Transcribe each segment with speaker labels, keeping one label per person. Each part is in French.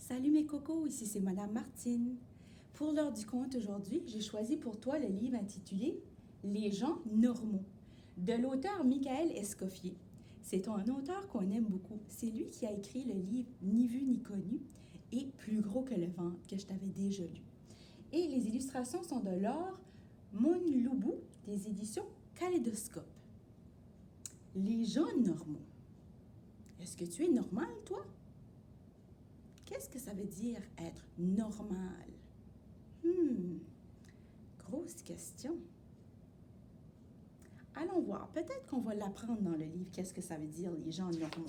Speaker 1: Salut mes cocos, ici c'est Madame Martine. Pour l'heure du conte aujourd'hui, j'ai choisi pour toi le livre intitulé Les gens normaux de l'auteur Michael Escoffier. C'est un auteur qu'on aime beaucoup. C'est lui qui a écrit le livre Ni vu ni connu et Plus gros que le ventre que je t'avais déjà lu. Et les illustrations sont de Laure Monloubou des éditions Kaléidoscope. Les gens normaux. Est-ce que tu es normal, toi? Qu'est-ce que ça veut dire être normal? Grosse question. Allons voir. Peut-être qu'on va l'apprendre dans le livre. Qu'est-ce que ça veut dire, les gens normaux?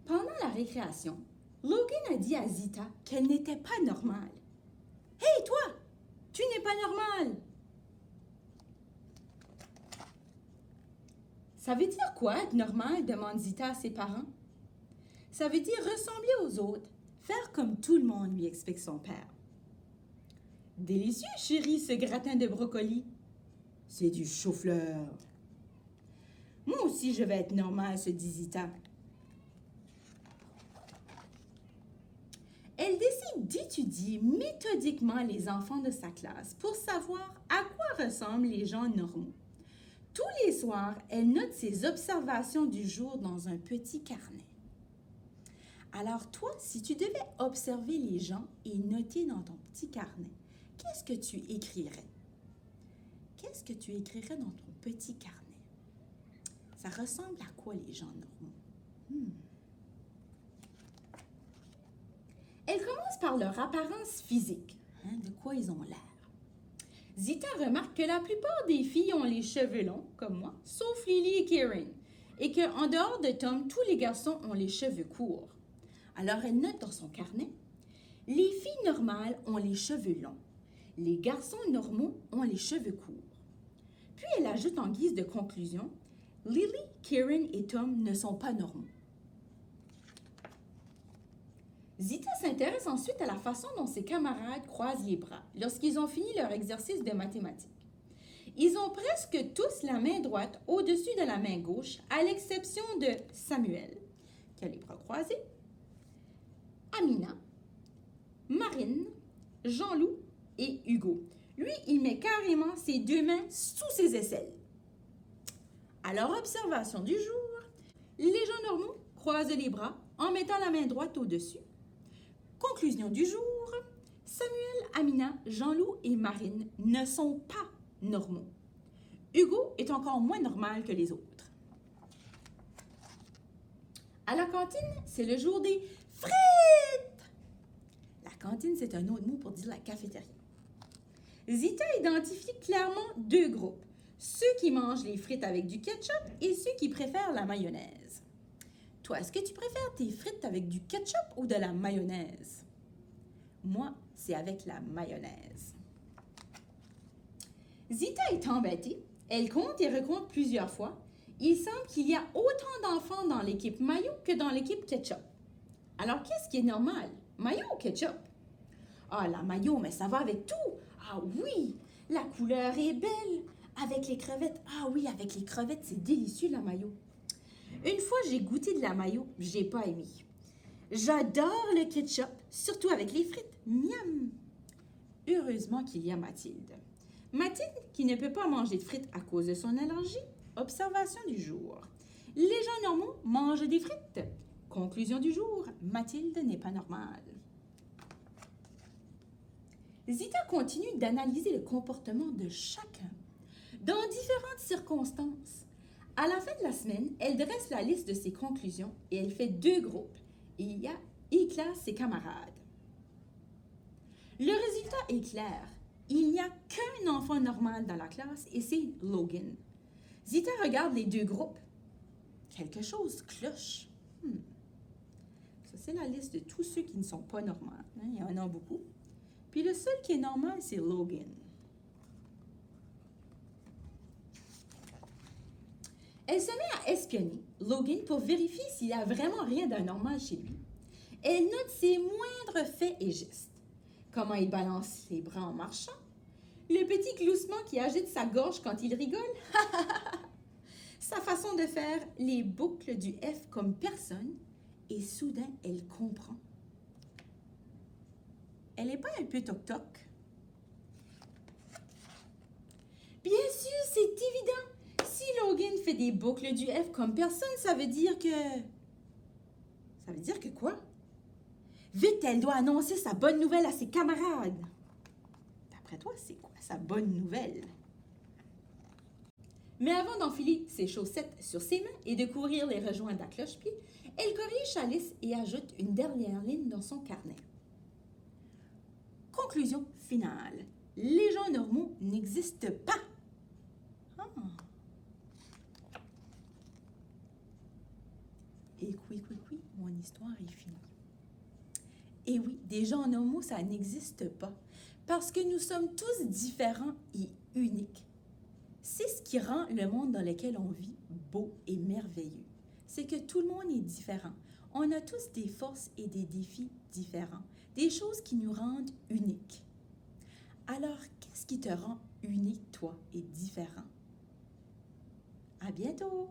Speaker 1: Pendant la récréation, Logan a dit à Zita qu'elle n'était pas normale. « Hey, toi! Tu n'es pas normale! » Ça veut dire quoi, être normal? Demande Zita à ses parents. Ça veut dire ressembler aux autres, faire comme tout le monde, lui explique son père. Délicieux, chérie, ce gratin de brocoli. C'est du chou-fleur. Moi aussi, je vais être normale, se dit Zita. Elle décide d'étudier méthodiquement les enfants de sa classe pour savoir à quoi ressemblent les gens normaux. Tous les soirs, elle note ses observations du jour dans un petit carnet. Alors toi, si tu devais observer les gens et noter dans ton petit carnet, qu'est-ce que tu écrirais? Qu'est-ce que tu écrirais dans ton petit carnet? Ça ressemble à quoi les gens normaux? Elle commence par leur apparence physique. De quoi ils ont l'air? Zita remarque que la plupart des filles ont les cheveux longs, comme moi, sauf Lily et Karen, et qu'en dehors de Tom, tous les garçons ont les cheveux courts. Alors elle note dans son carnet, les filles normales ont les cheveux longs, les garçons normaux ont les cheveux courts. Puis elle ajoute en guise de conclusion, Lily, Karen et Tom ne sont pas normaux. Zita s'intéresse ensuite à la façon dont ses camarades croisent les bras lorsqu'ils ont fini leur exercice de mathématiques. Ils ont presque tous la main droite au-dessus de la main gauche, à l'exception de Samuel, qui a les bras croisés, Amina, Marine, Jean-Loup et Hugo. Lui, il met carrément ses deux mains sous ses aisselles. Alors, observation du jour, les gens normaux croisent les bras en mettant la main droite au-dessus. Conclusion du jour, Samuel, Amina, Jean-Loup et Marine ne sont pas normaux. Hugo est encore moins normal que les autres. À la cantine, c'est le jour des frites! La cantine, c'est un autre mot pour dire la cafétéria. Zita identifie clairement deux groupes, ceux qui mangent les frites avec du ketchup et ceux qui préfèrent la mayonnaise. Toi, est-ce que tu préfères tes frites avec du ketchup ou de la mayonnaise? Moi, c'est avec la mayonnaise. Zita est embêtée. Elle compte et recompte plusieurs fois. Il semble qu'il y a autant d'enfants dans l'équipe mayo que dans l'équipe ketchup. Alors, qu'est-ce qui est normal? Mayo ou ketchup? Ah, la mayo, mais ça va avec tout. Ah oui, la couleur est belle. Avec les crevettes. Ah oui, avec les crevettes, c'est délicieux la mayo. Une fois, j'ai goûté de la mayo, j'ai pas aimé. J'adore le ketchup, surtout avec les frites. Miam! Heureusement qu'il y a Mathilde. Mathilde, qui ne peut pas manger de frites à cause de son allergie. Observation du jour. Les gens normaux mangent des frites. Conclusion du jour, Mathilde n'est pas normale. Zita continue d'analyser le comportement de chacun dans différentes circonstances. À la fin de la semaine, elle dresse la liste de ses conclusions et elle fait deux groupes. Et classe ses camarades. Le résultat est clair. Il n'y a qu'un enfant normal dans la classe et c'est Logan. Zita regarde les deux groupes. Quelque chose cloche. Ça, c'est la liste de tous ceux qui ne sont pas normaux. Il y en a beaucoup. Puis le seul qui est normal, c'est Logan. Elle se met à espionner Logan pour vérifier s'il n'y a vraiment rien d'anormal chez lui. Elle note ses moindres faits et gestes. Comment il balance les bras en marchant. Le petit gloussement qui agite sa gorge quand il rigole. Sa façon de faire les boucles du F comme personne et soudain, elle comprend. Elle n'est pas un peu toc-toc? Bien sûr, c'est évident. Si Logan fait des boucles du F comme personne, ça veut dire que... Ça veut dire que quoi? Vite, elle doit annoncer sa bonne nouvelle à ses camarades. D'après toi, c'est quoi sa bonne nouvelle? Mais avant d'enfiler ses chaussettes sur ses mains et de courir les rejoindre à cloche-pied, elle corrige sa liste et ajoute une dernière ligne dans son carnet. Conclusion finale. Les gens normaux n'existent pas. Ah. Et oui, mon histoire est finie. Et oui, des gens normaux, ça n'existe pas. Parce que nous sommes tous différents et uniques. C'est ce qui rend le monde dans lequel on vit beau et merveilleux. C'est que tout le monde est différent. On a tous des forces et des défis différents. Des choses qui nous rendent uniques. Alors, qu'est-ce qui te rend unique, toi, et différent? À bientôt!